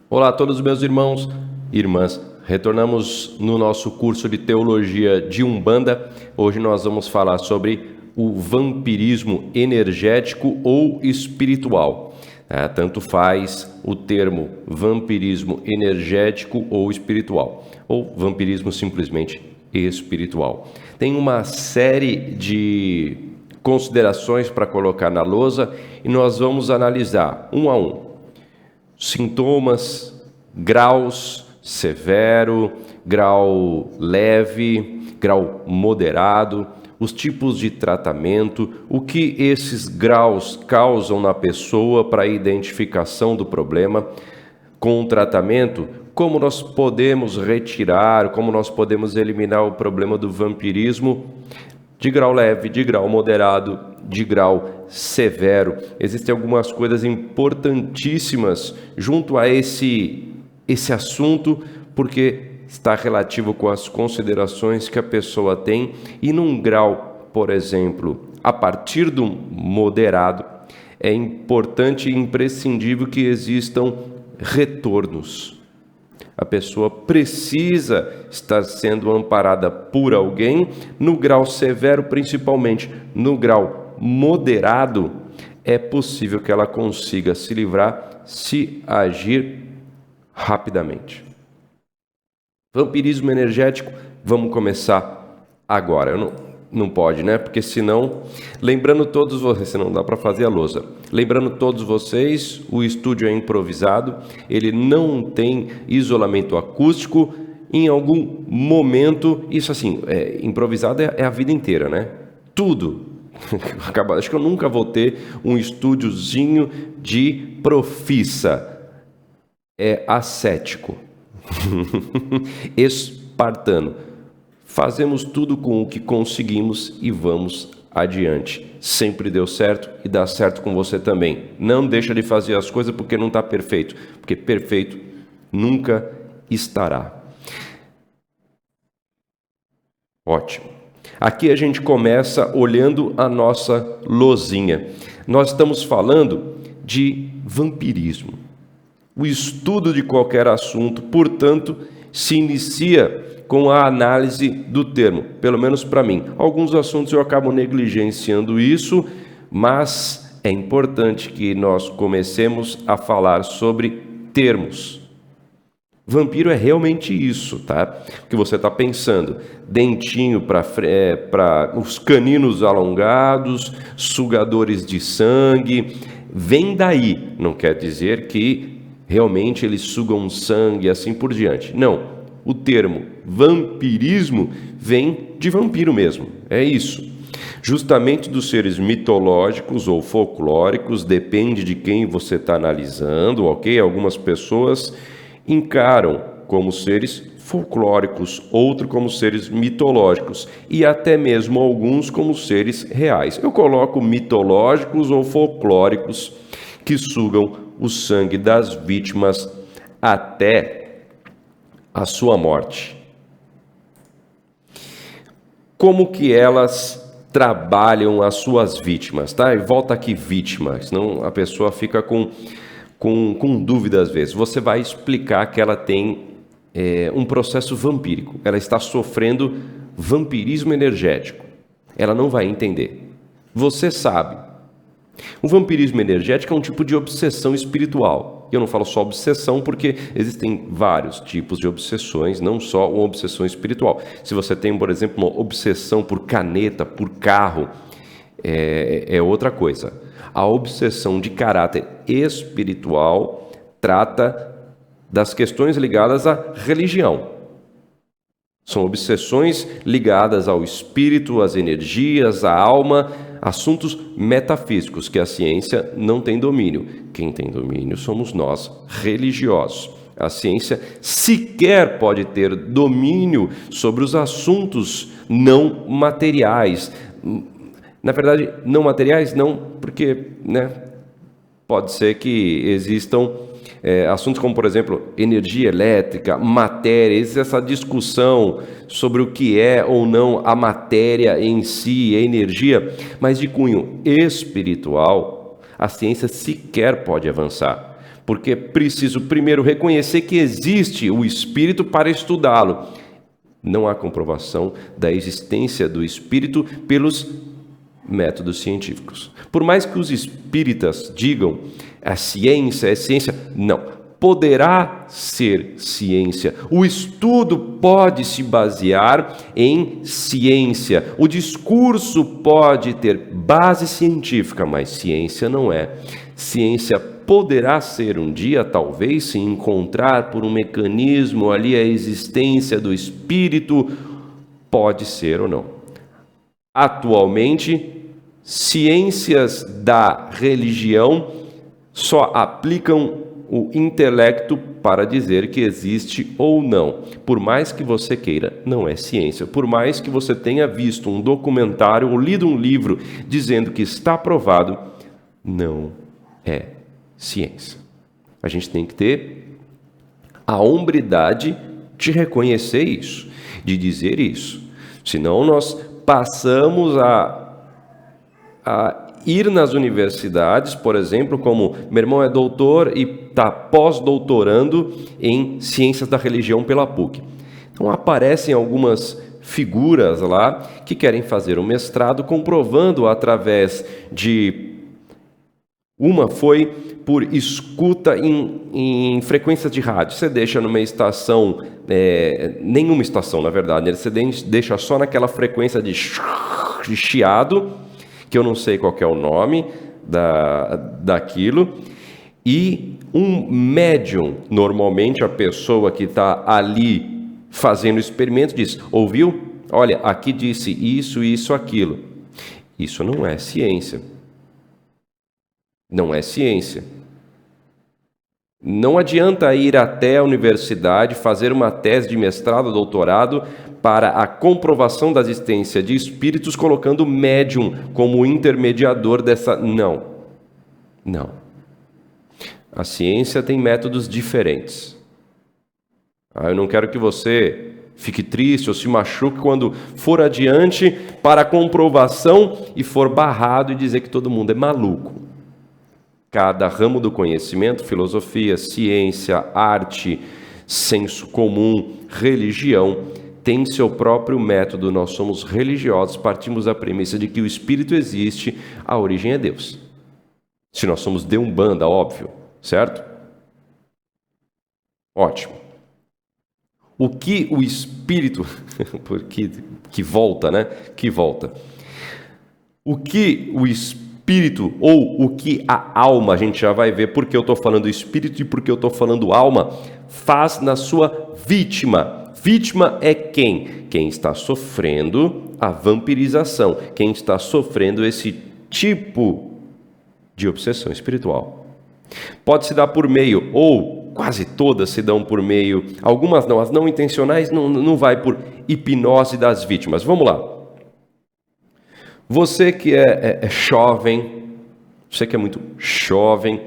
Olá a todos meus irmãos e irmãs. Retornamos no nosso curso de Teologia de Umbanda. Hoje nós vamos falar sobre o vampirismo energético ou espiritual. Tanto faz o termo vampirismo energético ou espiritual, ou vampirismo simplesmente espiritual. Tem uma série de considerações para colocar na lousa e nós vamos analisar um a um. Sintomas, graus severo, grau leve, grau moderado, os tipos de tratamento, o que esses graus causam na pessoa para a identificação do problema com o tratamento, como nós podemos retirar, como nós podemos eliminar o problema do vampirismo de grau leve, de grau moderado, de grau severo. Existem algumas coisas importantíssimas junto a esse assunto, porque está relativo com as considerações que a pessoa tem, e num grau, por exemplo, a partir do moderado, é importante e imprescindível que existam retornos. A pessoa precisa estar sendo amparada por alguém. No grau severo, principalmente no grau moderado, é possível que ela consiga se livrar se agir rapidamente. Vampirismo energético, vamos começar agora. Não pode, né? Porque senão, lembrando todos vocês, senão dá para fazer a lousa. Lembrando todos vocês, o estúdio é improvisado, ele não tem isolamento acústico. Em algum momento, isso assim, improvisado é a vida inteira, né? Tudo. Acho que eu nunca vou ter um estúdiozinho de profissa. É ascético. Espartano. Fazemos tudo com o que conseguimos e vamos adiante. Sempre deu certo e dá certo com você também. Não deixa de fazer as coisas porque não está perfeito, porque perfeito nunca estará. Ótimo. Aqui a gente começa olhando a nossa lousinha. Nós estamos falando de vampirismo. O estudo de qualquer assunto, portanto, se inicia com a análise do termo, pelo menos para mim. Alguns assuntos eu acabo negligenciando isso, mas é importante que nós comecemos a falar sobre termos. Vampiro é realmente isso, tá? O que você está pensando? Dentinho para os caninos alongados, sugadores de sangue, vem daí. Não quer dizer que realmente eles sugam sangue e assim por diante. Não. O termo vampirismo vem de vampiro mesmo, é isso. Justamente dos seres mitológicos ou folclóricos, depende de quem você está analisando, ok? Algumas pessoas encaram como seres folclóricos, outros como seres mitológicos e até mesmo alguns como seres reais. Eu coloco mitológicos ou folclóricos que sugam o sangue das vítimas até a sua morte. Como que elas trabalham as suas vítimas, tá? E volta aqui vítima, senão a pessoa fica com dúvida às vezes. Você vai explicar que ela tem um processo vampírico, ela está sofrendo vampirismo energético. Ela não vai entender. Você sabe. O vampirismo energético é um tipo de obsessão espiritual. Eu não falo só obsessão porque existem vários tipos de obsessões, não só uma obsessão espiritual. Se você tem, por exemplo, uma obsessão por caneta, por carro, é outra coisa. A obsessão de caráter espiritual trata das questões ligadas à religião. São obsessões ligadas ao espírito, às energias, à alma, assuntos metafísicos que a ciência não tem domínio. Quem tem domínio somos nós, religiosos. A ciência sequer pode ter domínio sobre os assuntos não materiais. Na verdade, não materiais não, porque pode ser que existam assuntos como, por exemplo, energia elétrica, matéria, existe essa discussão sobre o que é ou não a matéria em si, a energia, mas de cunho espiritual, a ciência sequer pode avançar. porque é preciso primeiro reconhecer que existe o espírito para estudá-lo. Não há comprovação da existência do espírito pelos métodos científicos. Por mais que os espíritas digam a ciência é ciência, não. Poderá ser ciência. O estudo pode se basear em ciência. O discurso pode ter base científica, mas ciência não é. Ciência poderá ser um dia, talvez, se encontrar por um mecanismo ali a existência do espírito, pode ser ou não. Atualmente, ciências da religião só aplicam o intelecto para dizer que existe ou não. Por mais que você queira, não é ciência. Por mais que você tenha visto um documentário ou lido um livro dizendo que está provado, não é ciência. A gente tem que ter a hombridade de reconhecer isso, de dizer isso. Senão nós passamos a ir nas universidades, por exemplo, como meu irmão é doutor e está pós-doutorando em Ciências da Religião pela PUC. Então aparecem algumas figuras lá que querem fazer um mestrado comprovando através de... Uma foi por escuta em frequências de rádio. Você deixa numa estação, nenhuma estação na verdade, você deixa só naquela frequência de chiado, que eu não sei qual que é o nome daquilo, e um médium, normalmente a pessoa que está ali fazendo o experimento diz, ouviu? Olha, aqui disse isso, isso, aquilo. Isso não é ciência. Não é ciência. Não adianta ir até a universidade, fazer uma tese de mestrado, doutorado, para a comprovação da existência de espíritos, colocando o médium como intermediador dessa... Não. A ciência tem métodos diferentes. Eu não quero que você fique triste ou se machuque quando for adiante para a comprovação e for barrado e dizer que todo mundo é maluco. Cada ramo do conhecimento, filosofia, ciência, arte, senso comum, religião, tem seu próprio método. Nós somos religiosos, partimos da premissa de que o Espírito existe, a origem é Deus. Se nós somos de Umbanda, óbvio, certo? Ótimo. O que o Espírito... que volta, né? Que volta. O que o Espírito, ou o que a alma, a gente já vai ver porque eu estou falando Espírito e porque eu estou falando alma, faz na sua vítima. Vítima é quem? Quem está sofrendo a vampirização, quem está sofrendo esse tipo de obsessão espiritual. Pode se dar por meio, ou quase todas se dão por meio, algumas não, as não intencionais não vai por hipnose das vítimas. Vamos lá. Você que é jovem, você que é muito jovem,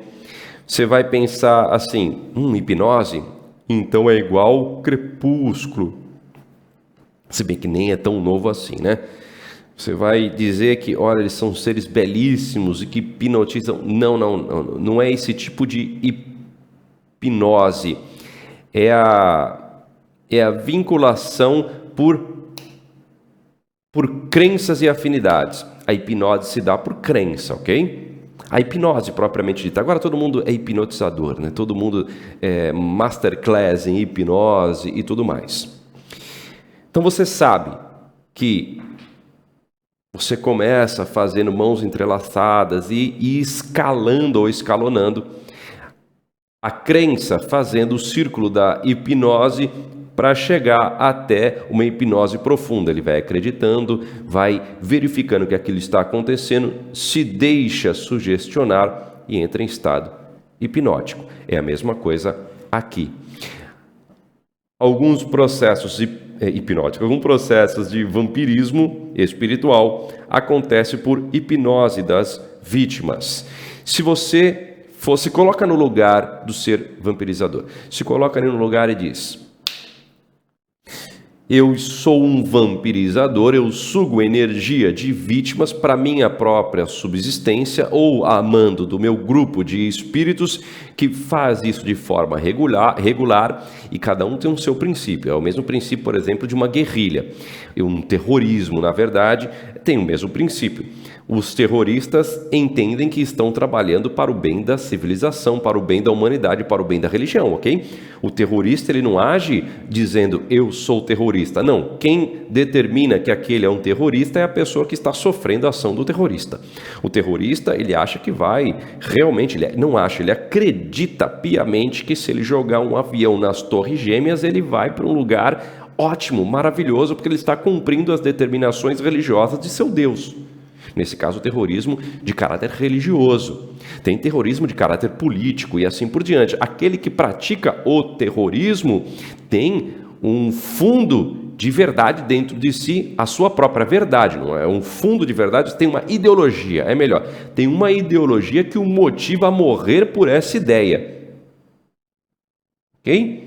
você vai pensar assim, hipnose? Então é igual Crepúsculo. Se bem que nem é tão novo assim, né? Você vai dizer que, olha, eles são seres belíssimos e que hipnotizam. Não é esse tipo de hipnose. É a vinculação por crenças e afinidades. A hipnose se dá por crença, ok? A hipnose propriamente dita. Agora todo mundo é hipnotizador, né? Todo mundo é masterclass em hipnose e tudo mais. Então você sabe que você começa fazendo mãos entrelaçadas e escalando ou escalonando a crença, fazendo o círculo da hipnose para chegar até uma hipnose profunda. Ele vai acreditando, vai verificando que aquilo está acontecendo, se deixa sugestionar e entra em estado hipnótico. É a mesma coisa aqui. Alguns processos hipnóticos, alguns processos de vampirismo espiritual acontecem por hipnose das vítimas. Se você se coloca no lugar do ser vampirizador, se coloca ali no lugar e diz: Eu sou um vampirizador, eu sugo energia de vítimas para minha própria subsistência ou a mando do meu grupo de espíritos que faz isso de forma regular e cada um tem um seu princípio. É o mesmo princípio, por exemplo, de uma guerrilha. Um terrorismo, na verdade, tem o mesmo princípio. Os terroristas entendem que estão trabalhando para o bem da civilização, para o bem da humanidade, para o bem da religião, ok? O terrorista, ele não age dizendo, eu sou terrorista. Não, quem determina que aquele é um terrorista é a pessoa que está sofrendo a ação do terrorista. O terrorista, ele acha que vai, realmente, ele não acha, ele acredita piamente que se ele jogar um avião nas Torres Gêmeas, ele vai para um lugar ótimo, maravilhoso, porque ele está cumprindo as determinações religiosas de seu Deus. Nesse caso, o terrorismo de caráter religioso. Tem terrorismo de caráter político e assim por diante. Aquele que pratica o terrorismo tem um fundo de verdade dentro de si, a sua própria verdade. Não é um fundo de verdade, tem uma ideologia, é melhor. Tem uma ideologia que o motiva a morrer por essa ideia. Ok?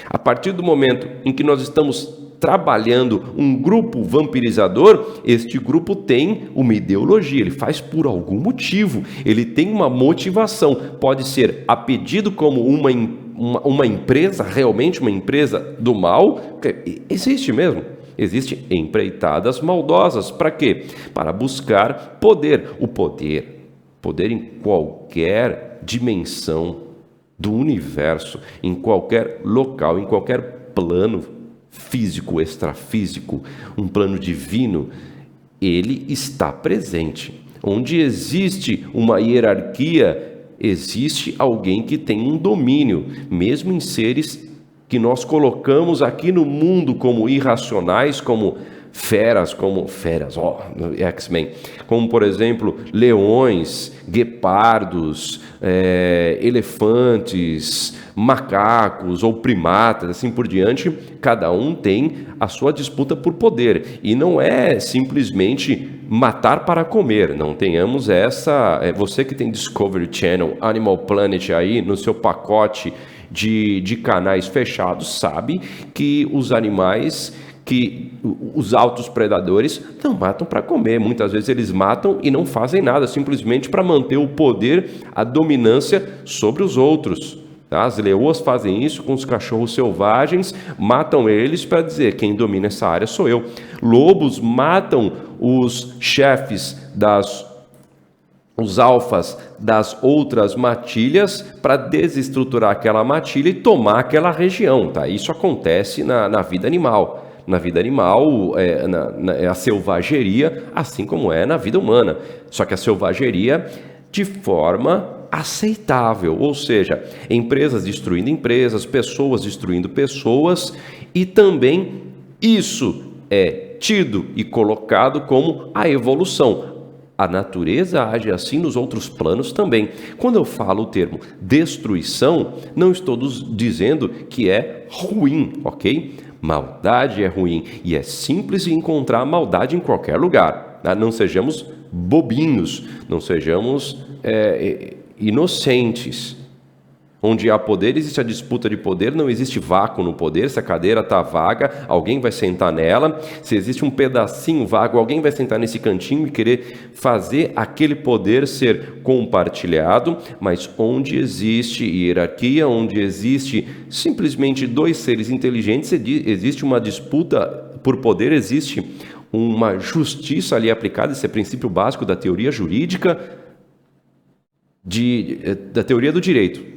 A partir do momento em que nós estamos trabalhando um grupo vampirizador, este grupo tem uma ideologia, ele faz por algum motivo, ele tem uma motivação, pode ser a pedido como uma empresa, realmente uma empresa do mal, existe mesmo. Existem empreitadas maldosas, para quê? Para buscar poder. O poder em qualquer dimensão do universo, em qualquer local, em qualquer plano físico, extrafísico, um plano divino, ele está presente. Onde existe uma hierarquia, existe alguém que tem um domínio, mesmo em seres que nós colocamos aqui no mundo como irracionais, como feras, X-Men, como por exemplo leões, guepardos, elefantes, macacos ou primatas, assim por diante. Cada um tem a sua disputa por poder e não é simplesmente matar para comer. Não tenhamos essa. Você que tem Discovery Channel, Animal Planet aí no seu pacote de canais fechados, sabe que os animais, que os altos predadores não matam para comer. Muitas vezes eles matam e não fazem nada, simplesmente para manter o poder, a dominância sobre os outros. Tá? As leoas fazem isso com os cachorros selvagens, matam eles para dizer, quem domina essa área sou eu. Lobos matam os chefes os alfas das outras matilhas para desestruturar aquela matilha e tomar aquela região. Tá? Isso acontece na vida animal. Na vida animal, é a selvageria, assim como é na vida humana. Só que a selvageria de forma aceitável, ou seja, empresas destruindo empresas, pessoas destruindo pessoas, e também isso é tido e colocado como a evolução. A natureza age assim nos outros planos também. Quando eu falo o termo destruição, não estou dizendo que é ruim, ok? Maldade é ruim e é simples encontrar maldade em qualquer lugar. Não sejamos bobinhos, não sejamos inocentes. Onde há poder, existe a disputa de poder, não existe vácuo no poder. Se a cadeira está vaga, alguém vai sentar nela. Se existe um pedacinho vago, alguém vai sentar nesse cantinho e querer fazer aquele poder ser compartilhado. Mas onde existe hierarquia, onde existe simplesmente dois seres inteligentes, existe uma disputa por poder, existe uma justiça ali aplicada. Esse é o princípio básico da teoria jurídica, da teoria do direito.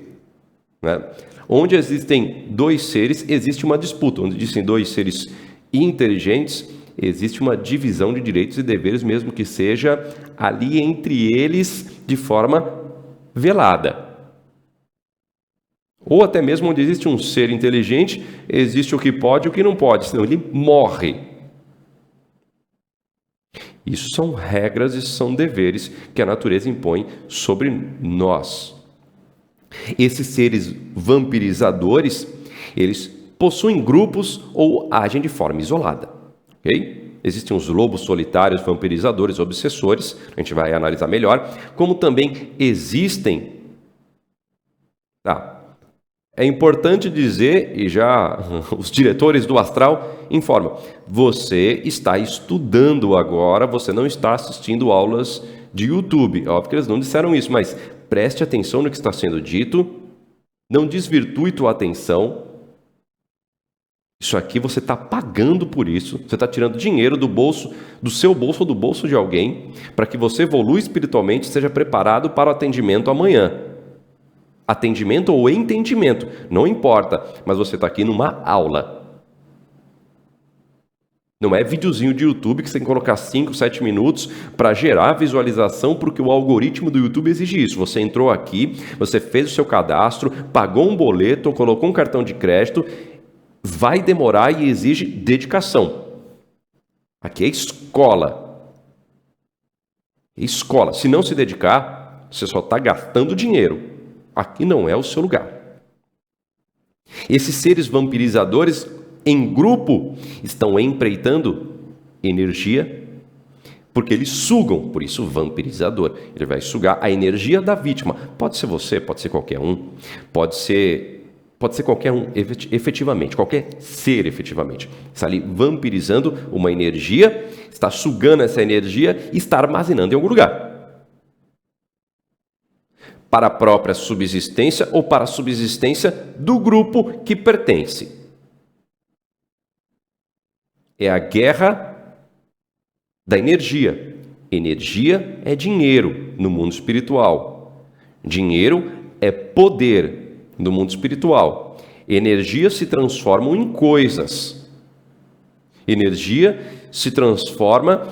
Onde existem dois seres, existe uma disputa. Onde existem dois seres inteligentes, existe uma divisão de direitos e deveres, mesmo que seja ali entre eles de forma velada. Ou até mesmo onde existe um ser inteligente, existe o que pode e o que não pode, senão ele morre. Isso são regras e são deveres que a natureza impõe sobre nós. Esses seres vampirizadores, eles possuem grupos ou agem de forma isolada, ok? Existem os lobos solitários, vampirizadores, obsessores, a gente vai analisar melhor, como também existem É importante dizer, e já os diretores do astral informam, você está estudando agora, você não está assistindo aulas de YouTube. Óbvio que eles não disseram isso, mas preste atenção no que está sendo dito, não desvirtue tua atenção. Isso aqui você está pagando por isso, você está tirando dinheiro do bolso, do seu bolso ou do bolso de alguém, para que você evolua espiritualmente e seja preparado para o atendimento amanhã. Atendimento ou entendimento, não importa, mas você está aqui numa aula. Não é videozinho de YouTube que você tem que colocar 5, 7 minutos para gerar visualização, porque o algoritmo do YouTube exige isso. Você entrou aqui, você fez o seu cadastro, pagou um boleto, colocou um cartão de crédito, vai demorar e exige dedicação. Aqui é escola. É escola. Se não se dedicar, você só está gastando dinheiro. Aqui não é o seu lugar. Esses seres vampirizadores em grupo estão empreitando energia, porque eles sugam, por isso vampirizador. Ele vai sugar a energia da vítima. Pode ser você, pode ser qualquer um, pode ser qualquer um efetivamente, qualquer ser efetivamente. Está ali vampirizando uma energia, está sugando essa energia e está armazenando em algum lugar. Para a própria subsistência ou para a subsistência do grupo que pertence. É a guerra da energia. Energia é dinheiro no mundo espiritual. Dinheiro é poder no mundo espiritual. Energia se transforma em coisas. Energia se transforma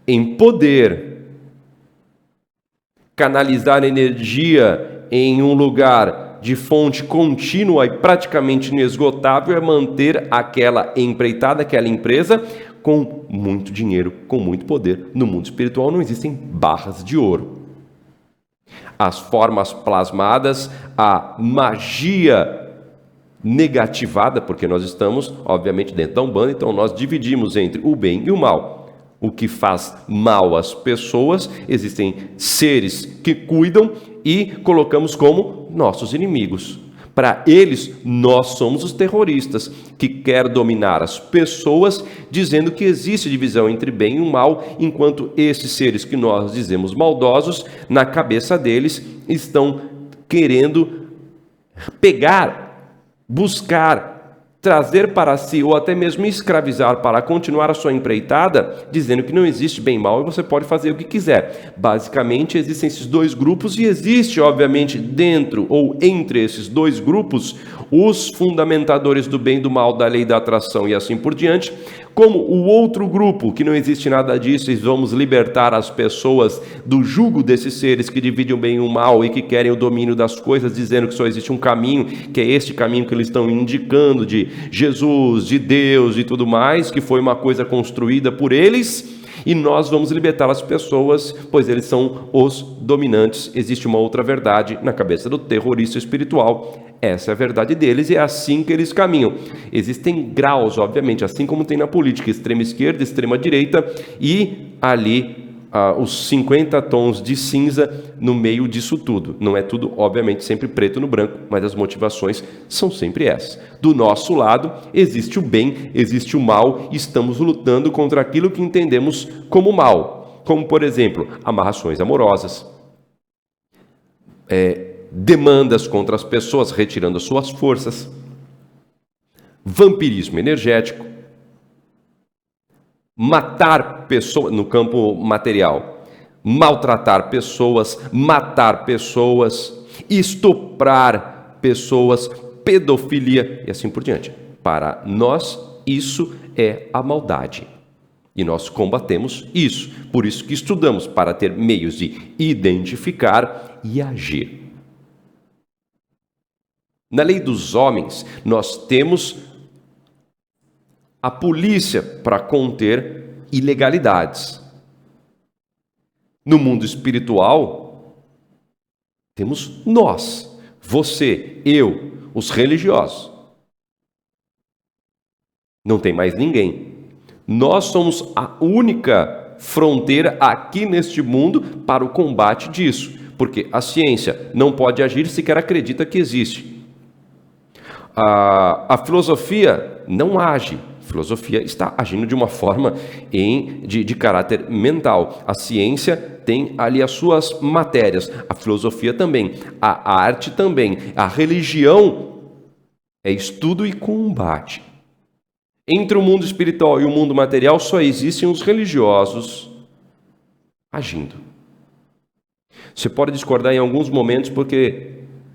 em poder. Canalizar energia em um lugar de fonte contínua e praticamente inesgotável é manter aquela empreitada, aquela empresa com muito dinheiro, com muito poder. No mundo espiritual não existem barras de ouro. As formas plasmadas, a magia negativada, porque nós estamos, obviamente, dentro da Umbanda, então nós dividimos entre o bem e o mal. O que faz mal às pessoas, existem seres que cuidam e colocamos como nossos inimigos. Para eles, nós somos os terroristas, que querem dominar as pessoas, dizendo que existe divisão entre bem e o mal, enquanto esses seres que nós dizemos maldosos, na cabeça deles, estão querendo pegar, buscar, trazer para si ou até mesmo escravizar para continuar a sua empreitada, dizendo que não existe bem e mal e você pode fazer o que quiser. Basicamente, existem esses dois grupos e existe, obviamente, dentro ou entre esses dois grupos, os fundamentadores do bem e do mal, da lei da atração e assim por diante, como o outro grupo, que não existe nada disso e vamos libertar as pessoas do jugo desses seres que dividem o bem e o mal e que querem o domínio das coisas, dizendo que só existe um caminho, que é este caminho que eles estão indicando de Jesus, de Deus e tudo mais, que foi uma coisa construída por eles, e nós vamos libertar as pessoas, pois eles são os dominantes. Existe uma outra verdade na cabeça do terrorista espiritual. Essa é a verdade deles e é assim que eles caminham. Existem graus, obviamente, assim como tem na política, extrema esquerda, extrema direita, e ali os 50 tons de cinza no meio disso tudo. Não é tudo, obviamente, sempre preto no branco, mas as motivações são sempre essas. Do nosso lado, existe o bem, existe o mal, e estamos lutando contra aquilo que entendemos como mal. Como, por exemplo, amarrações amorosas, demandas contra as pessoas, retirando as suas forças, vampirismo energético, matar pessoas no campo material, maltratar pessoas, matar pessoas, estuprar pessoas, pedofilia e assim por diante. Para nós, isso é a maldade. E nós combatemos isso. Por isso que estudamos, para ter meios de identificar e agir. Na lei dos homens, nós temos a polícia para conter ilegalidades. No mundo espiritual, temos nós, você, eu, os religiosos. Não tem mais ninguém. Nós somos a única fronteira aqui neste mundo para o combate disso, porque a ciência não pode agir sequer acredita que existe. A filosofia não age. A filosofia está agindo de uma forma de caráter mental. A ciência tem ali as suas matérias. A filosofia também. A arte também. A religião é estudo e combate. Entre o mundo espiritual e o mundo material só existem os religiosos agindo. Você pode discordar em alguns momentos porque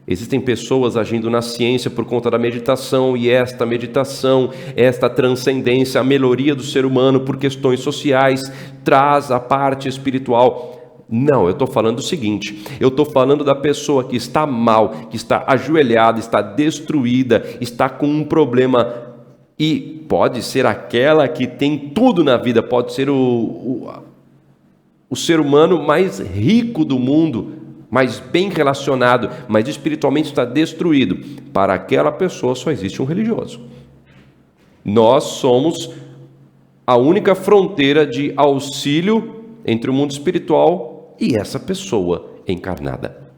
existem pessoas agindo na ciência por conta da meditação, e esta meditação, esta transcendência, a melhoria do ser humano por questões sociais, traz a parte espiritual. Não, eu estou falando o seguinte, eu estou falando da pessoa que está mal, que está ajoelhada, está destruída, está com um problema, e pode ser aquela que tem tudo na vida, pode ser o ser humano mais rico do mundo, mais bem relacionado, mas espiritualmente está destruído. Para aquela pessoa só existe um religioso. Nós somos a única fronteira de auxílio entre o mundo espiritual e essa pessoa encarnada.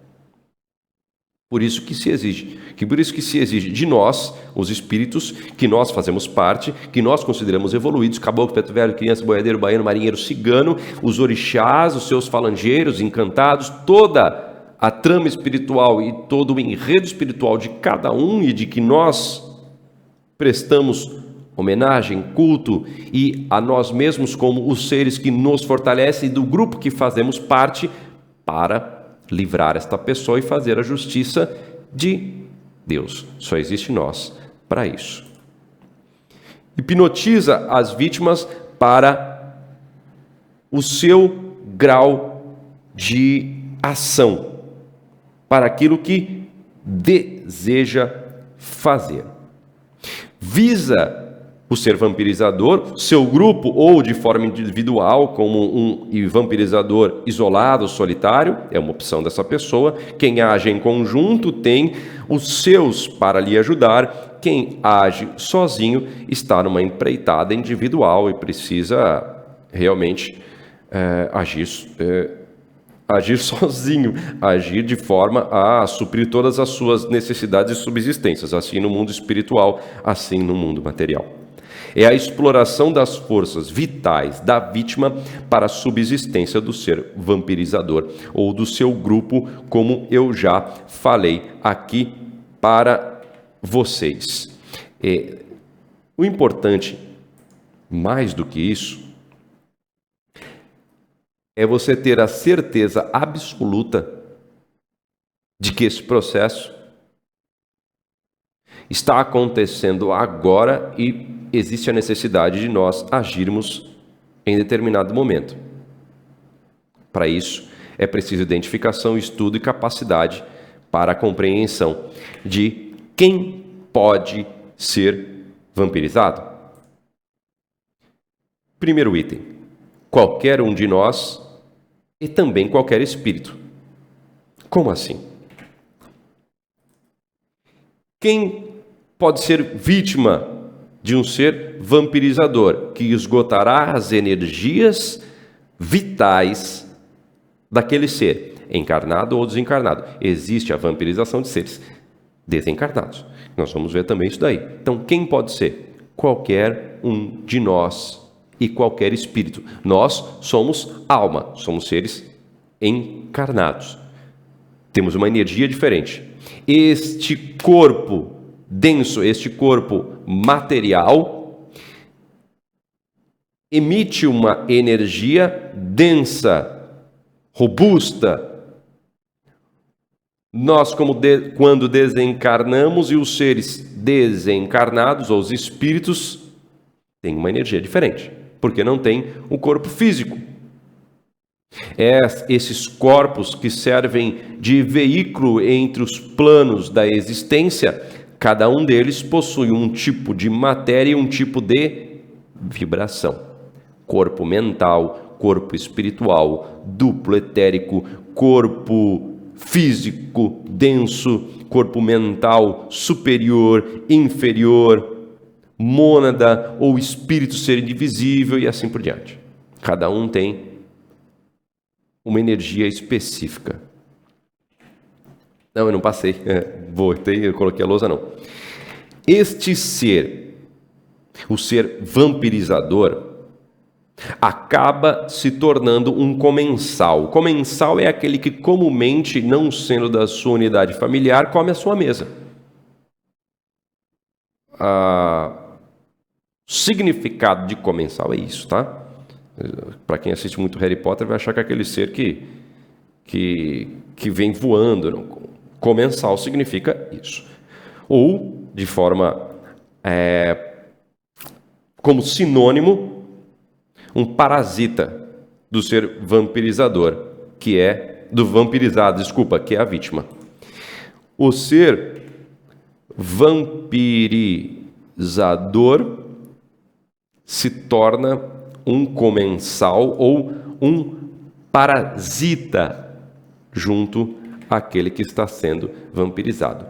Por isso que se exige de nós, os espíritos, que nós fazemos parte, que nós consideramos evoluídos, caboclo, preto velho, criança, boiadeiro, baiano, marinheiro, cigano, os orixás, os seus falangeiros, encantados, toda a trama espiritual e todo o enredo espiritual de cada um, e de que nós prestamos homenagem, culto, e a nós mesmos como os seres que nos fortalecem, e do grupo que fazemos parte, para livrar esta pessoa e fazer a justiça de Deus. Só existe nós para isso. Hipnotiza as vítimas para o seu grau de ação, para aquilo que deseja fazer. Visa o ser vampirizador, seu grupo, ou de forma individual, como um vampirizador isolado, solitário, é uma opção dessa pessoa. Quem age em conjunto tem os seus para lhe ajudar. Quem age sozinho está numa empreitada individual e precisa realmente agir sozinho, agir de forma a suprir todas as suas necessidades e subsistências, assim no mundo espiritual, assim no mundo material. É a exploração das forças vitais da vítima para a subsistência do ser vampirizador ou do seu grupo, como eu já falei aqui para vocês. O importante, mais do que isso, é você ter a certeza absoluta de que esse processo está acontecendo agora e existe a necessidade de nós agirmos em determinado momento. Para isso, é preciso identificação, estudo e capacidade para a compreensão de quem pode ser vampirizado. Primeiro item: qualquer um de nós e também qualquer espírito. Como assim? Quem pode ser vítima de um ser vampirizador que esgotará as energias vitais daquele ser, encarnado ou desencarnado? Existe a vampirização de seres desencarnados. Nós vamos ver também isso daí. Então, quem pode ser? Qualquer um de nós e qualquer espírito. Nós somos alma, somos seres encarnados. Temos uma energia diferente. Este corpo denso, este corpo material, emite uma energia densa, robusta. Nós, quando desencarnamos, e os seres desencarnados, ou os espíritos, têm uma energia diferente, porque não tem um corpo físico. Esses corpos que servem de veículo entre os planos da existência, cada um deles possui um tipo de matéria e um tipo de vibração. Corpo mental, corpo espiritual, duplo etérico, corpo físico denso, corpo mental superior, inferior, mônada ou espírito ser indivisível e assim por diante. Cada um tem uma energia específica. Não, eu não passei. Eu coloquei a lousa não. Este ser, o ser vampirizador, acaba se tornando um comensal. O comensal é aquele que comumente, não sendo da sua unidade familiar, come a sua mesa. O significado de comensal é isso, tá? Para quem assiste muito Harry Potter vai achar que é aquele ser que vem voando. Não. Comensal significa isso. Ou, de forma como sinônimo, um parasita do ser vampirizador, que é do vampirizado, desculpa, que é a vítima. O ser vampirizador se torna um comensal ou um parasita junto àquele que está sendo vampirizado.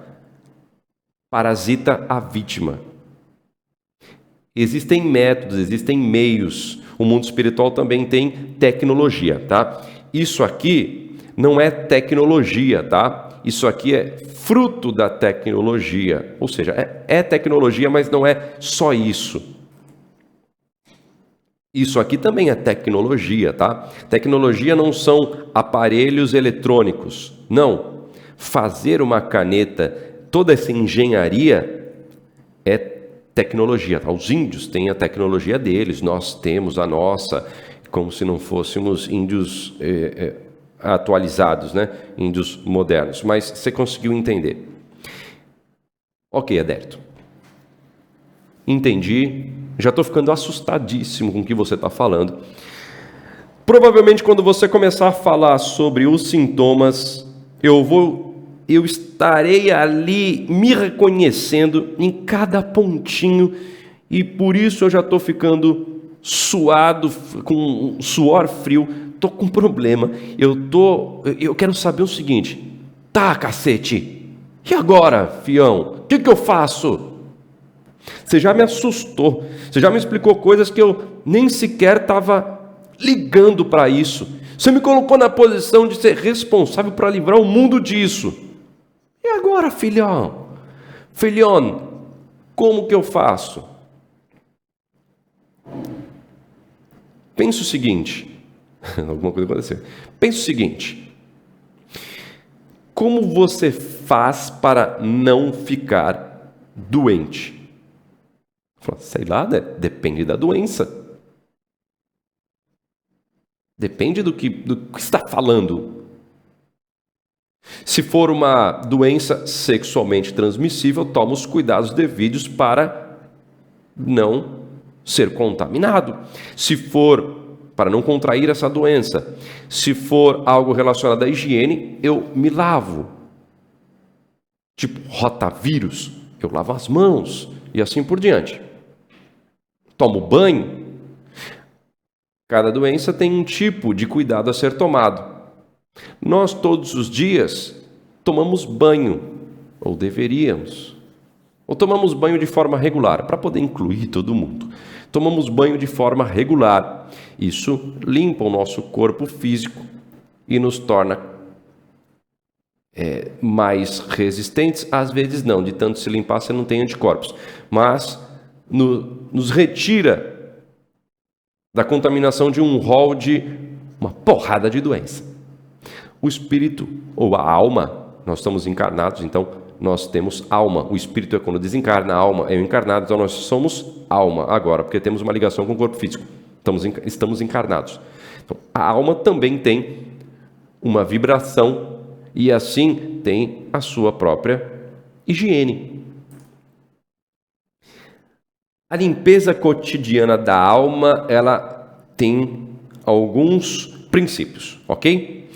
Parasita a vítima. Existem métodos, existem meios. O mundo espiritual também tem tecnologia, tá? Isso aqui não é tecnologia, tá? Isso aqui é fruto da tecnologia. Ou seja, é tecnologia, mas não é só isso. Isso aqui também é tecnologia, tá? Tecnologia não são aparelhos eletrônicos. Não. Fazer uma caneta, toda essa engenharia é tecnologia. Tá? Os índios têm a tecnologia deles, nós temos a nossa, como se não fôssemos índios atualizados, né? Índios modernos. Mas você conseguiu entender. Ok, Adérito. Entendi. Já estou ficando assustadíssimo com o que você está falando. Provavelmente quando você começar a falar sobre os sintomas, eu estarei ali me reconhecendo em cada pontinho e por isso eu já estou ficando suado, com suor frio, estou com problema. Eu quero saber o seguinte, tá, cacete, e agora, fião, o que eu faço? Você já me assustou, você já me explicou coisas que eu nem sequer estava ligando para isso. Você me colocou na posição de ser responsável para livrar o mundo disso. E agora, filhão? Filhão, como que eu faço? Pensa o seguinte. Alguma coisa aconteceu. Pensa o seguinte. Como você faz para não ficar doente? Sei lá, né? Depende da doença. Depende do que está falando. Se for uma doença sexualmente transmissível, toma os cuidados devidos para não ser contaminado. Se for para não contrair essa doença, se for algo relacionado à higiene, eu me lavo. Tipo rotavírus, eu lavo as mãos e assim por diante. Tomo banho. Cada doença tem um tipo de cuidado a ser tomado. Nós todos os dias tomamos banho, ou deveríamos, ou tomamos banho de forma regular, para poder incluir todo mundo. Tomamos banho de forma regular. Isso limpa o nosso corpo físico e nos torna mais resistentes. Às vezes não, de tanto se limpar você não tem anticorpos, mas nos retira da contaminação de um rol de uma porrada de doença. O espírito ou a alma, nós estamos encarnados, então nós temos alma. O espírito é quando desencarna, a alma é o encarnado, então nós somos alma agora, porque temos uma ligação com o corpo físico. Estamos encarnados. Então, a alma também tem uma vibração e assim tem a sua própria higiene. A limpeza cotidiana da alma, ela tem alguns princípios, ok?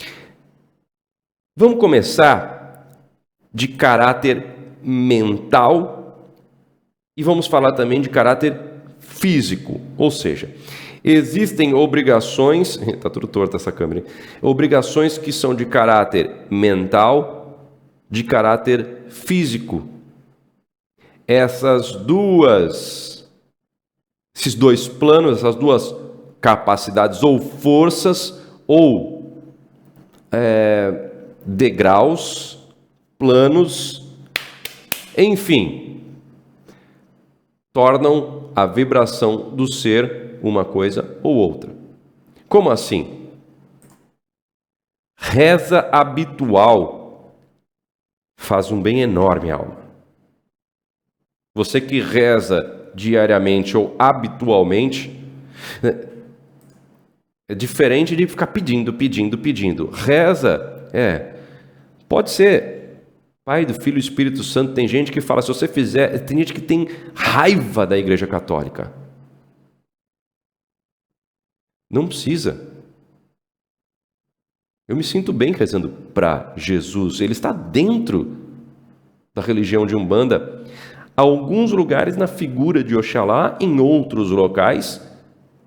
Vamos começar de caráter mental e vamos falar também de caráter físico, ou seja, existem obrigações, está tudo torto essa câmera, obrigações que são de caráter mental, de caráter físico. Esses dois planos, essas duas capacidades ou forças ou degraus, planos, enfim, tornam a vibração do ser uma coisa ou outra. Como assim? Reza habitual faz um bem enorme à alma. Você que reza diariamente ou habitualmente, é diferente de ficar pedindo. Reza, pode ser Pai, do Filho e Espírito Santo. Tem gente que fala, se você fizer, tem gente que tem raiva da Igreja Católica. Não precisa. Eu me sinto bem rezando para Jesus. Ele está dentro da religião de Umbanda. Alguns lugares na figura de Oxalá, em outros locais,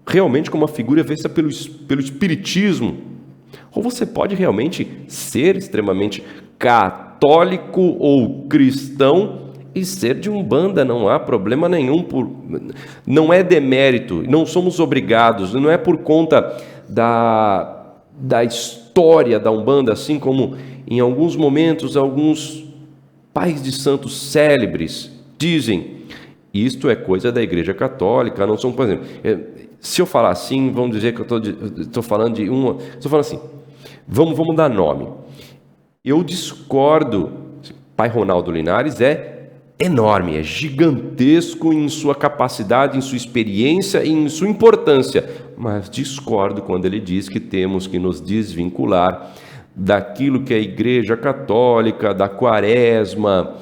realmente como uma figura vista pelo Espiritismo. Ou você pode realmente ser extremamente católico ou cristão e ser de Umbanda, não há problema nenhum. Não é demérito, não somos obrigados, não é por conta da história da Umbanda, assim como em alguns momentos alguns pais de santos célebres dizem, isto é coisa da Igreja Católica, não são, por exemplo, se eu falar assim, vamos dizer que eu estou falando de uma, estou falando assim, vamos dar nome. Eu discordo, Pai Ronaldo Linares é enorme, é gigantesco em sua capacidade, em sua experiência e em sua importância, mas discordo quando ele diz que temos que nos desvincular daquilo que é a Igreja Católica, da Quaresma,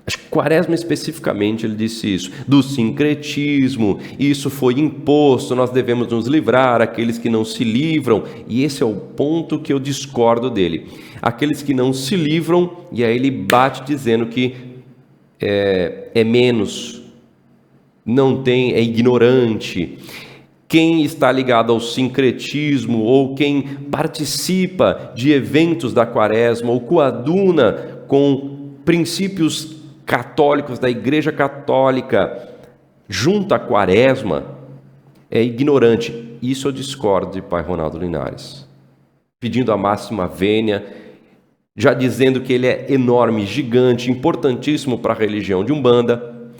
acho que Quaresma especificamente ele disse isso, do sincretismo, isso foi imposto, nós devemos nos livrar, aqueles que não se livram, e esse é o ponto que eu discordo dele. Aqueles que não se livram, e aí ele bate dizendo que é menos, não tem, é ignorante. Quem está ligado ao sincretismo, ou quem participa de eventos da Quaresma, ou coaduna com princípios católicos da Igreja Católica junto à Quaresma, é ignorante. Isso eu discordo de Pai Ronaldo Linares, pedindo a máxima vênia, já dizendo que ele é enorme, gigante, importantíssimo para a religião de Umbanda,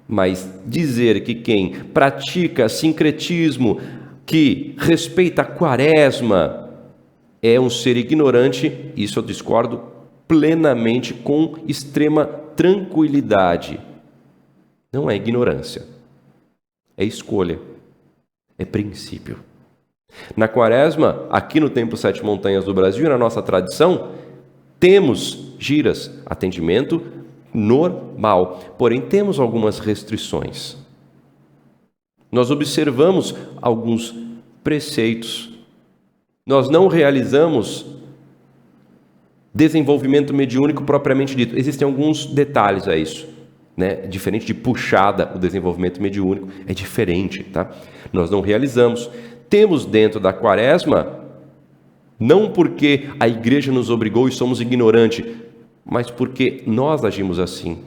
mas dizer que quem pratica sincretismo, que respeita a Quaresma, é um ser ignorante, isso eu discordo plenamente, com extrema tranquilidade. Não é ignorância, é escolha, é princípio. Na Quaresma, aqui no Templo Sete Montanhas do Brasil, na nossa tradição, temos giras, atendimento normal, porém temos algumas restrições. Nós observamos alguns preceitos. Nós não realizamos desenvolvimento mediúnico propriamente dito. Existem alguns detalhes a isso, né? Diferente de puxada, o desenvolvimento mediúnico é diferente, tá? Nós não realizamos. Temos dentro da Quaresma, não porque a igreja nos obrigou e somos ignorantes, mas porque nós agimos assim.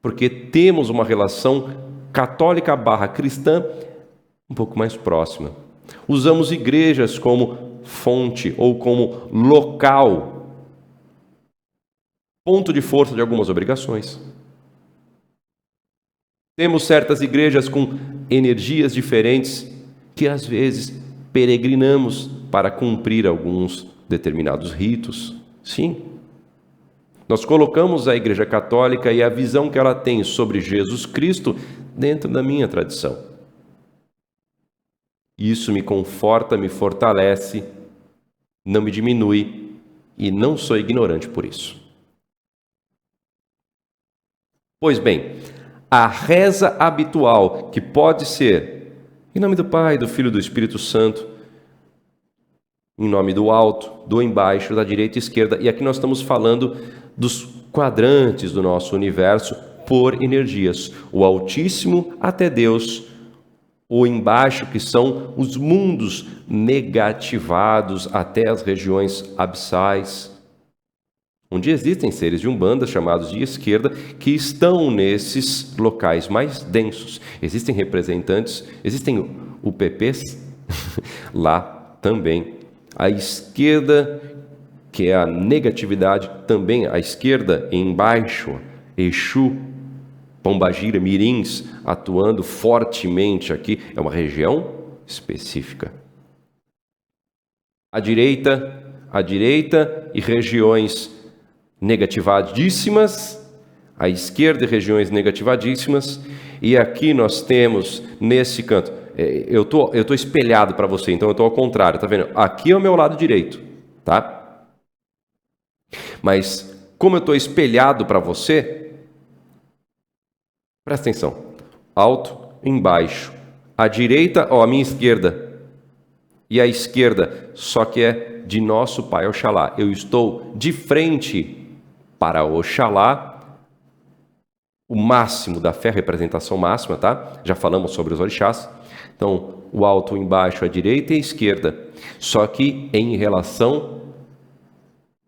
Porque temos uma relação católica / cristã um pouco mais próxima. Usamos igrejas como fonte ou como local, ponto de força de algumas obrigações. Temos certas igrejas com energias diferentes que às vezes peregrinamos para cumprir alguns determinados ritos. Sim. Nós colocamos a Igreja Católica e a visão que ela tem sobre Jesus Cristo dentro da minha tradição. Isso me conforta, me fortalece, não me diminui e não sou ignorante por isso. Pois bem, a reza habitual, que pode ser em nome do Pai, do Filho e do Espírito Santo, em nome do alto, do embaixo, da direita e esquerda, e aqui nós estamos falando dos quadrantes do nosso universo por energias, o Altíssimo até Deus, o embaixo, que são os mundos negativados até as regiões abissais, onde existem seres de Umbanda chamados de esquerda que estão nesses locais mais densos. Existem representantes, existem UPPs lá também. A esquerda, que é a negatividade, também a esquerda embaixo, Exu, Pombagira, Mirins, atuando fortemente aqui, é uma região específica. À direita e regiões negativadíssimas, à esquerda e regiões negativadíssimas, e aqui nós temos nesse canto, eu tô espelhado para você, então eu estou ao contrário, tá vendo? Aqui é o meu lado direito, tá? Mas como eu estou espelhado para você, presta atenção, alto, embaixo, à direita, à minha esquerda, e à esquerda, só que é de nosso Pai Oxalá. Eu estou de frente para Oxalá, o máximo da fé, representação máxima, tá? Já falamos sobre os orixás. Então, o alto, o embaixo, a direita e a esquerda. Só que em relação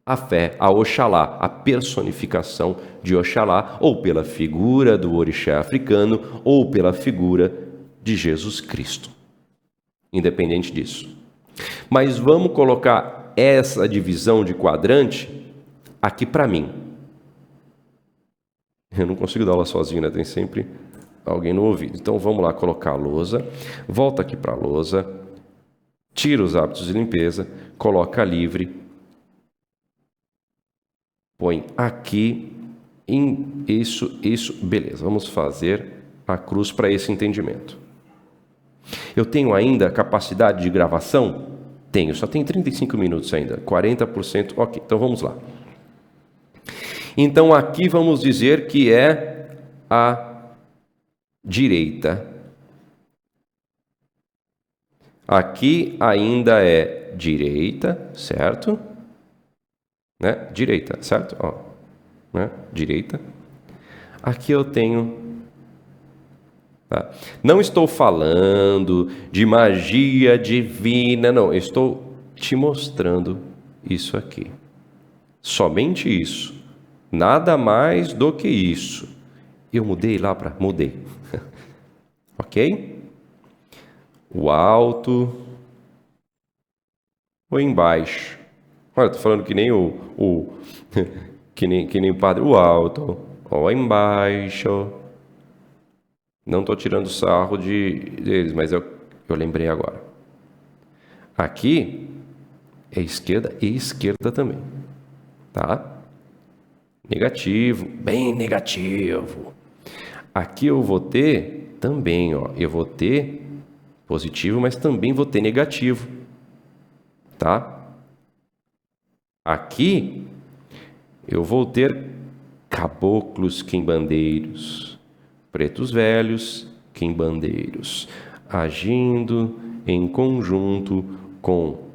à fé, a Oxalá, a personificação de Oxalá, ou pela figura do orixá africano, ou pela figura de Jesus Cristo. Independente disso. Mas vamos colocar essa divisão de quadrante aqui para mim. Eu não consigo dar aula sozinho, né? Tem sempre alguém no ouvido. Então vamos lá colocar a lousa. Volta aqui para a lousa. Tira os hábitos de limpeza. Coloca livre. Põe aqui. Isso. Beleza. Vamos fazer a cruz para esse entendimento. Eu tenho ainda capacidade de gravação? Tenho. Só tem 35 minutos ainda. 40%. Ok. Então vamos lá. Então aqui vamos dizer que é a direita. Aqui ainda é direita, certo? Né? Direita, certo? Ó, né? Direita. Aqui eu tenho... Tá? Não estou falando de magia divina, não. Eu estou te mostrando isso aqui. Somente isso. Nada mais do que isso. Eu mudei lá para... Mudei. Ok? O alto. O embaixo. Olha, estou falando que nem que nem o padre. O alto. O embaixo. Não estou tirando sarro deles, mas eu lembrei agora. Aqui é esquerda e esquerda também. Tá? Negativo, bem negativo. Aqui eu vou ter também, ó, eu vou ter positivo, mas também vou ter negativo, tá? Aqui eu vou ter caboclos quimbandeiros, pretos velhos quimbandeiros, agindo em conjunto com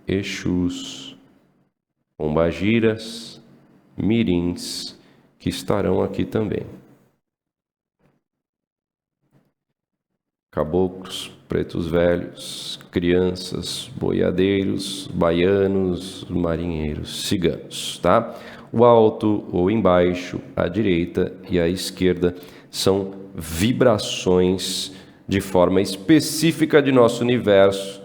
Exus, pombagiras, mirins, que estarão aqui também. Caboclos, pretos velhos, crianças, boiadeiros, baianos, marinheiros, ciganos, tá? O alto ou embaixo, a direita e a esquerda são vibrações de forma específica de nosso universo.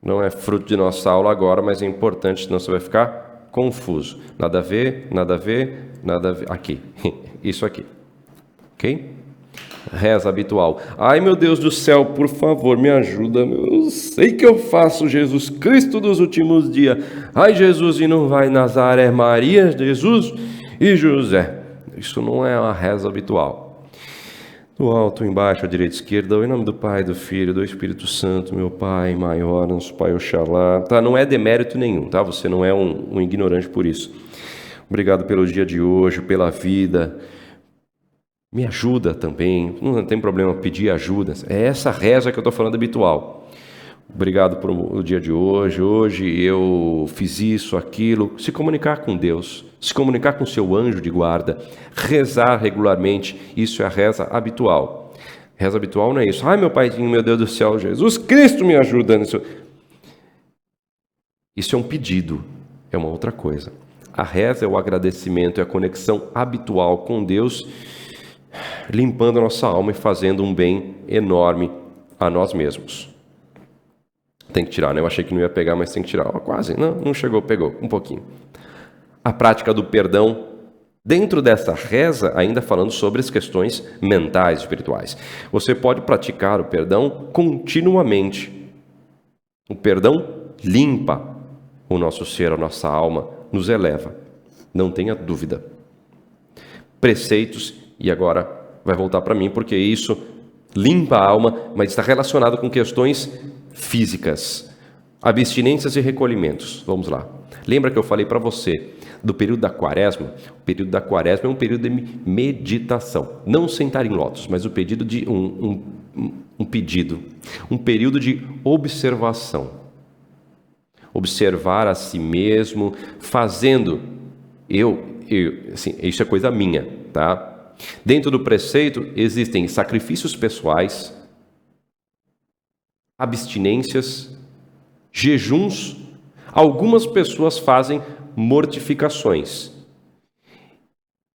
Não é fruto de nossa aula agora, mas é importante, senão você vai ficar confuso. Nada a ver, nada a ver, nada a ver. Aqui. Isso aqui. Ok? Reza habitual. Ai, meu Deus do céu, por favor, me ajuda. Eu sei que eu faço, Jesus Cristo dos últimos dias. Ai, Jesus, e não vai Nazaré, Maria, Jesus e José. Isso não é uma reza habitual. Do alto, embaixo, à direita e esquerda, em nome do Pai, do Filho, do Espírito Santo, meu Pai maior, nosso Pai Oxalá. Tá? Não é demérito nenhum, tá? Você não é um ignorante por isso. Obrigado pelo dia de hoje, pela vida. Me ajuda também, não tem problema pedir ajuda. É essa reza que eu estou falando habitual. Obrigado pelo dia de hoje. Hoje eu fiz isso, aquilo. Se comunicar com Deus, se comunicar com seu anjo de guarda, rezar regularmente, isso é a reza habitual. Reza habitual não é isso. Ai, meu Paizinho, meu Deus do céu, Jesus Cristo me ajuda nisso. Isso é um pedido, é uma outra coisa. A reza é o agradecimento, é a conexão habitual com Deus, limpando a nossa alma e fazendo um bem enorme a nós mesmos. Tem que tirar, né? Eu achei que não ia pegar, mas tem que tirar. Quase. Não chegou, pegou um pouquinho. A prática do perdão Dentro dessa reza, ainda falando sobre as questões mentais, espirituais, você pode praticar o perdão continuamente. O perdão limpa o nosso ser, a nossa alma, nos eleva. Não tenha dúvida. Preceitos, e agora vai voltar para mim, porque isso limpa a alma, mas está relacionado com questões físicas. Abstinências e recolhimentos. Vamos lá. Lembra que eu falei para você do período da quaresma? O período da quaresma é um período de meditação. Não sentar em lótus, mas o pedido de um período de observação. Observar a si mesmo, fazendo assim, isso é coisa minha, tá? Dentro do preceito existem sacrifícios pessoais, abstinências, jejuns. Algumas pessoas fazem mortificações.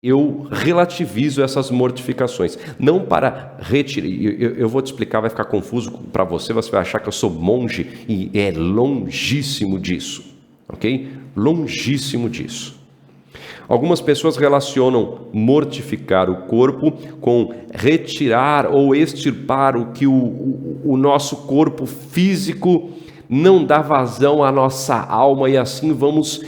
Eu relativizo essas mortificações, não para retirar. Eu vou te explicar, vai ficar confuso para você, você vai achar que eu sou monge, e é longíssimo disso, ok? Longíssimo disso. Algumas pessoas relacionam mortificar o corpo com retirar ou extirpar o que o nosso corpo físico não dá vazão à nossa alma, e assim vamos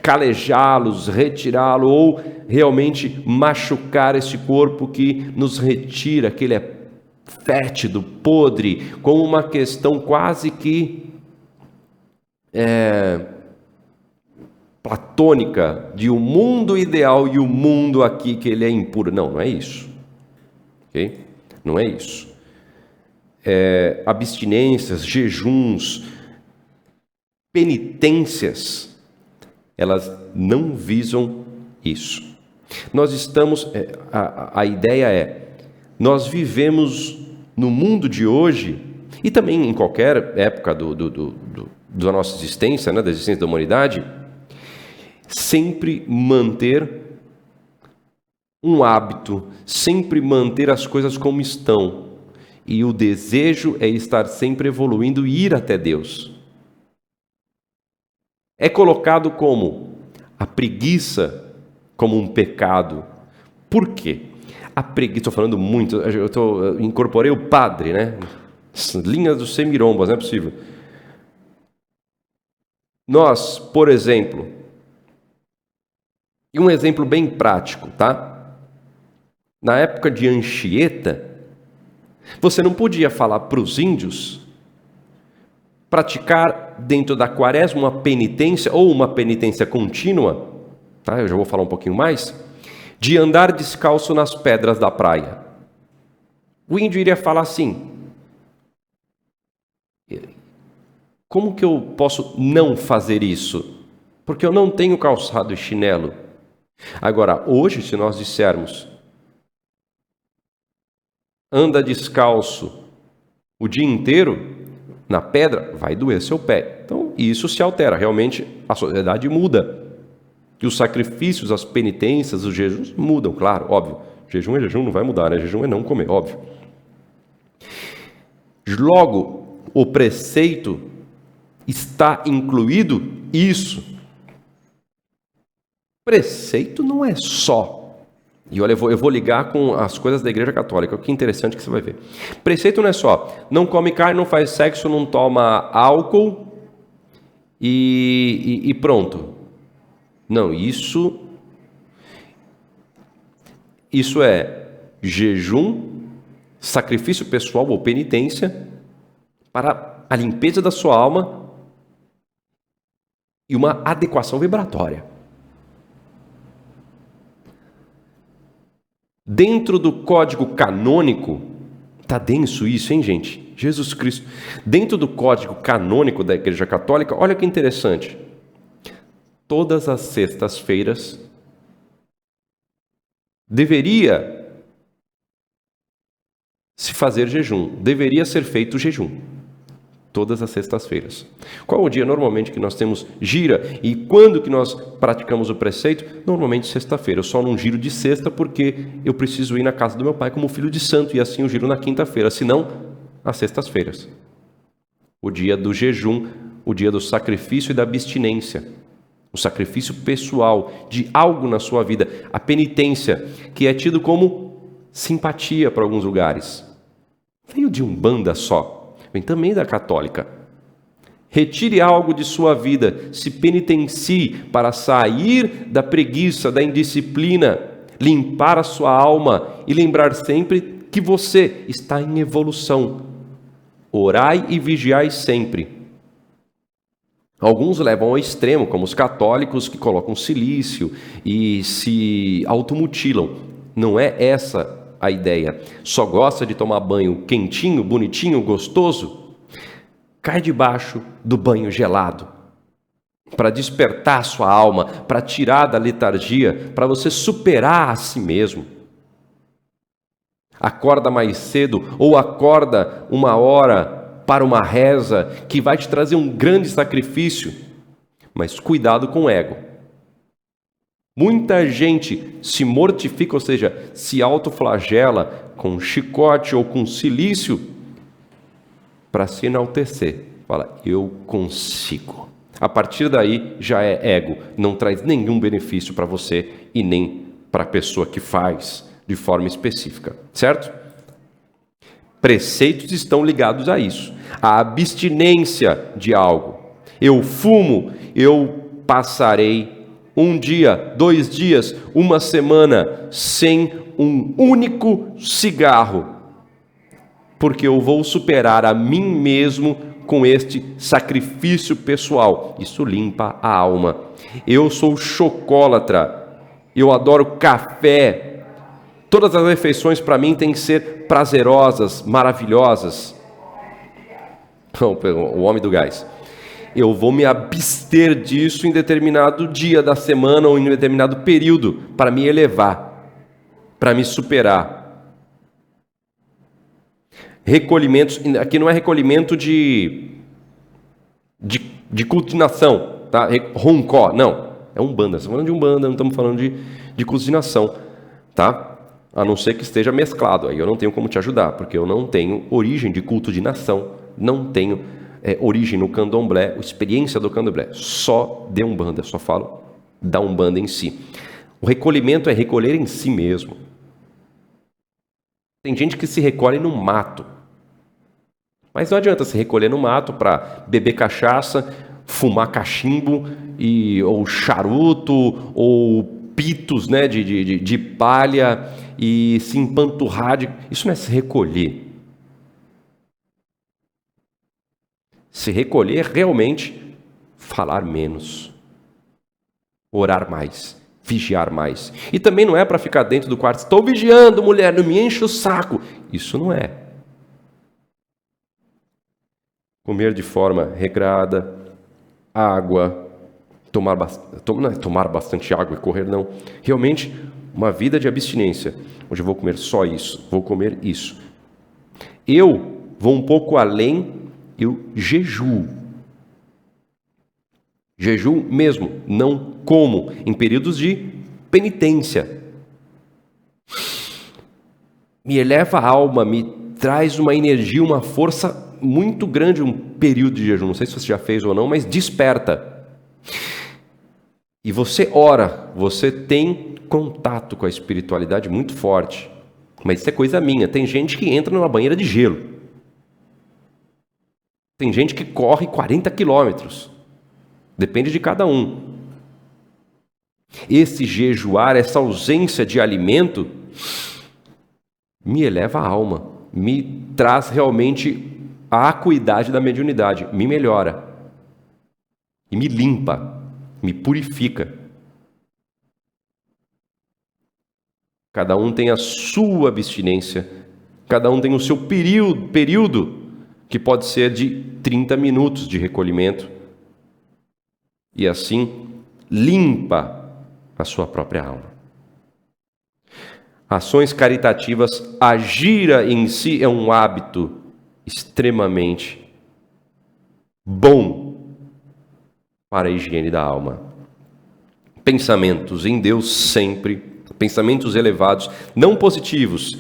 calejá-los, retirá-lo, ou realmente machucar esse corpo que nos retira, que ele é fétido, podre, como uma questão quase que platônica de um mundo ideal e o mundo aqui que ele é impuro. Não, não é isso. Ok? Não é isso. Abstinências, jejuns, penitências, elas não visam isso. Nós estamos, a ideia nós vivemos no mundo de hoje, e também em qualquer época da nossa existência, né, da existência da humanidade, sempre manter um hábito, sempre manter as coisas como estão. E o desejo é estar sempre evoluindo e ir até Deus. É colocado como a preguiça como um pecado. Por quê? A preguiça, estou falando muito, eu incorporei o padre, né? Linhas dos semirombas, não é possível. Nós, por exemplo, e um exemplo bem prático, tá? Na época de Anchieta, você não podia falar para os índios praticar dentro da quaresma uma penitência, ou uma penitência contínua, tá? Eu já vou falar um pouquinho mais, de andar descalço nas pedras da praia. O índio iria falar assim: como que eu posso não fazer isso? Porque eu não tenho calçado e chinelo. Agora, hoje, se nós dissermos anda descalço o dia inteiro na pedra, vai doer seu pé. Então, isso se altera. Realmente, a sociedade muda. E os sacrifícios, as penitências, os jejuns mudam, claro, óbvio. Jejum é jejum, não vai mudar, né? Jejum é não comer, óbvio. Logo, o preceito está incluído isso. Preceito não é só. E olha, eu vou ligar com as coisas da Igreja Católica. Que interessante que você vai ver. Preceito não é só: não come carne, não faz sexo, não toma álcool e pronto. Não, isso é jejum, sacrifício pessoal ou penitência para a limpeza da sua alma e uma adequação vibratória. Dentro do código canônico, tá denso isso, hein, gente? Jesus Cristo. Dentro do código canônico da Igreja Católica, olha que interessante. Todas as sextas-feiras deveria se fazer jejum, deveria ser feito jejum. Todas as sextas-feiras. Qual é o dia normalmente que nós temos gira? E quando que nós praticamos o preceito? Normalmente sexta-feira. Eu só não giro de sexta porque eu preciso ir na casa do meu pai como filho de santo, e assim eu giro na quinta-feira, senão às sextas-feiras. O dia do jejum, o dia do sacrifício e da abstinência. o sacrifício pessoal de algo na sua vida, a penitência, que é tido como simpatia para alguns lugares. Veio de Umbanda só, vem também da católica. Retire algo de sua vida, se penitencie para sair da preguiça, da indisciplina, limpar a sua alma e lembrar sempre que você está em evolução. Orai e vigiai sempre. Alguns levam ao extremo, como os católicos que colocam silício e se automutilam. Não é essa a ideia. Só gosta de tomar banho quentinho, bonitinho, gostoso? Cai debaixo do banho gelado, para despertar a sua alma, para tirar da letargia, para você superar a si mesmo. Acorda mais cedo ou acorda 1 hora para uma reza que vai te trazer um grande sacrifício, mas cuidado com o ego. Muita gente se mortifica, ou seja, se autoflagela com chicote ou com silício, para se enaltecer. Fala, eu consigo. A partir daí já é ego, não traz nenhum benefício para você e nem para a pessoa que faz de forma específica, certo? Preceitos estão ligados a isso. A abstinência de algo. Eu fumo, eu passarei 1 dia, 2 dias, 1 semana sem um único cigarro, porque eu vou superar a mim mesmo com este sacrifício pessoal. Isso limpa a alma. Eu sou chocólatra, eu adoro café. Todas as refeições para mim têm que ser prazerosas, maravilhosas. O homem do gás. Eu vou me abster disso em determinado dia da semana ou em determinado período para me elevar, para me superar. Recolhimentos, aqui não é recolhimento de culto de nação, tá? Roncó, não, é Umbanda, estamos falando de Umbanda, não estamos falando de culto de nação, tá? A não ser que esteja mesclado, aí eu não tenho como te ajudar, porque eu não tenho origem de culto de nação, não tenho origem no candomblé, experiência do candomblé, só de Umbanda, só falo da Umbanda em si. O recolhimento é recolher em si mesmo. Tem gente que se recolhe no mato. Mas não adianta se recolher no mato para beber cachaça, fumar cachimbo, ou charuto, ou pitos, né, de palha, e se empanturrar. Isso não é se recolher. Se recolher é realmente falar menos, orar mais, vigiar mais. E também não é para ficar dentro do quarto, estou vigiando, mulher, não me enche o saco. Isso não é. Comer de forma regrada, água, tomar bastante água e correr não. Realmente, uma vida de abstinência. Hoje eu vou comer só isso, vou comer isso. Eu vou um pouco além, eu jejuo. Jejuo mesmo, não como, em períodos de penitência. Me eleva a alma, me traz uma energia, uma força muito grande, um período de jejum. Não sei se você já fez ou não, mas desperta. E você ora, você tem contato com a espiritualidade muito forte. Mas isso é coisa minha. Tem gente que entra numa banheira de gelo. Tem gente que corre 40 quilômetros. Depende de cada um. Esse jejuar, essa ausência de alimento, me eleva a alma, me traz realmente a acuidade da mediunidade, me melhora, e me limpa, me purifica. Cada um tem a sua abstinência, cada um tem o seu período que pode ser de 30 minutos de recolhimento, e assim limpa a sua própria alma. Ações caritativas, agir em si é um hábito extremamente bom para a higiene da alma. Pensamentos em Deus sempre, pensamentos elevados, não positivos,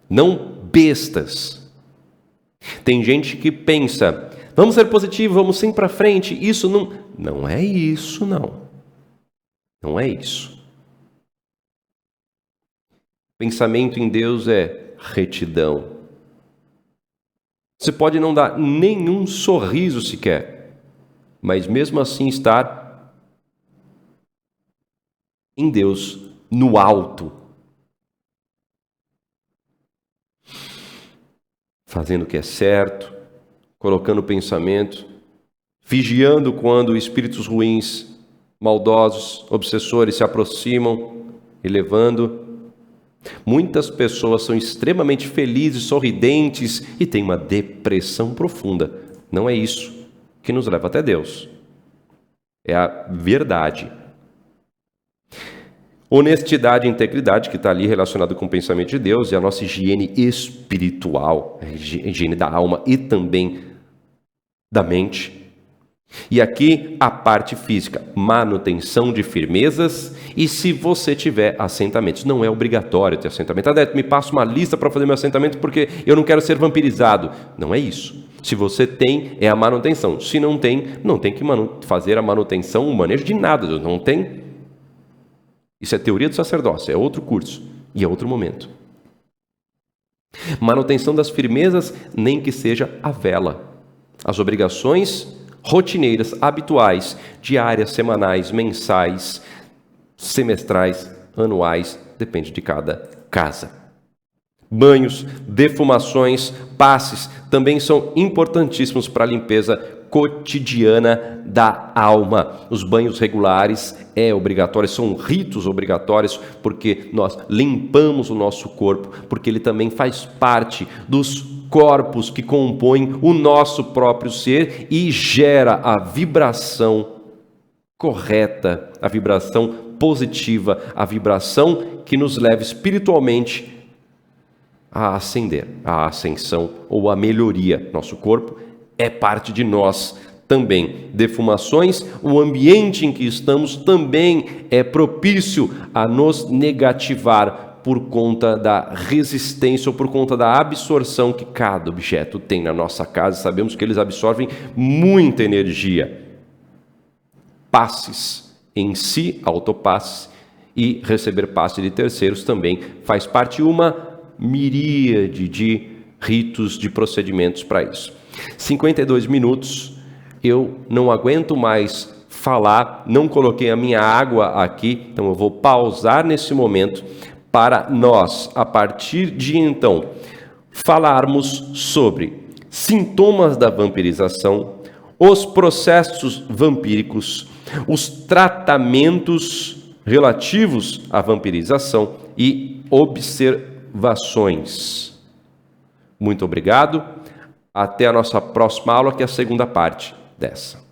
não bestas. Tem gente que pensa, vamos ser positivos, vamos sempre para frente, isso não é isso não. Não é isso. Pensamento em Deus é retidão. Você pode não dar nenhum sorriso sequer, mas mesmo assim estar em Deus, no alto. Fazendo o que é certo, colocando o pensamento, vigiando quando espíritos ruins, maldosos, obsessores se aproximam, elevando. Muitas pessoas são extremamente felizes, sorridentes e têm uma depressão profunda. Não é isso que nos leva até Deus. É a verdade. Honestidade e integridade, que está ali relacionado com o pensamento de Deus, e a nossa higiene espiritual, a higiene da alma e também da mente. E aqui a parte física, manutenção de firmezas, e se você tiver assentamentos. Não é obrigatório ter assentamento. Adete, me passa uma lista para fazer meu assentamento porque eu não quero ser vampirizado. Não é isso. Se você tem, é a manutenção. Se não tem, não tem que fazer a manutenção, o manejo de nada. Não tem. Isso é teoria do sacerdócio, é outro curso e é outro momento. Manutenção das firmezas, nem que seja a vela. As obrigações rotineiras, habituais, diárias, semanais, mensais, semestrais, anuais, depende de cada casa. Banhos, defumações, passes também são importantíssimos para a limpeza cotidiana da alma. Os banhos regulares é obrigatório, são ritos obrigatórios, porque nós limpamos o nosso corpo, porque ele também faz parte dos corpos que compõem o nosso próprio ser e gera a vibração correta, a vibração positiva, a vibração que nos leva espiritualmente a ascender, a ascensão ou a melhoria. Nosso corpo é parte de nós também. Defumações, o ambiente em que estamos também é propício a nos negativar por conta da resistência ou por conta da absorção que cada objeto tem na nossa casa. Sabemos que eles absorvem muita energia. Passes em si, autopasses, e receber passe de terceiros também faz parte uma miríade de ritos, de procedimentos para isso. 52 minutos, eu não aguento mais falar, não coloquei a minha água aqui, então eu vou pausar nesse momento para nós, a partir de então, falarmos sobre sintomas da vampirização, os processos vampíricos, os tratamentos relativos à vampirização e observações. Muito obrigado. Até a nossa próxima aula, que é a segunda parte dessa.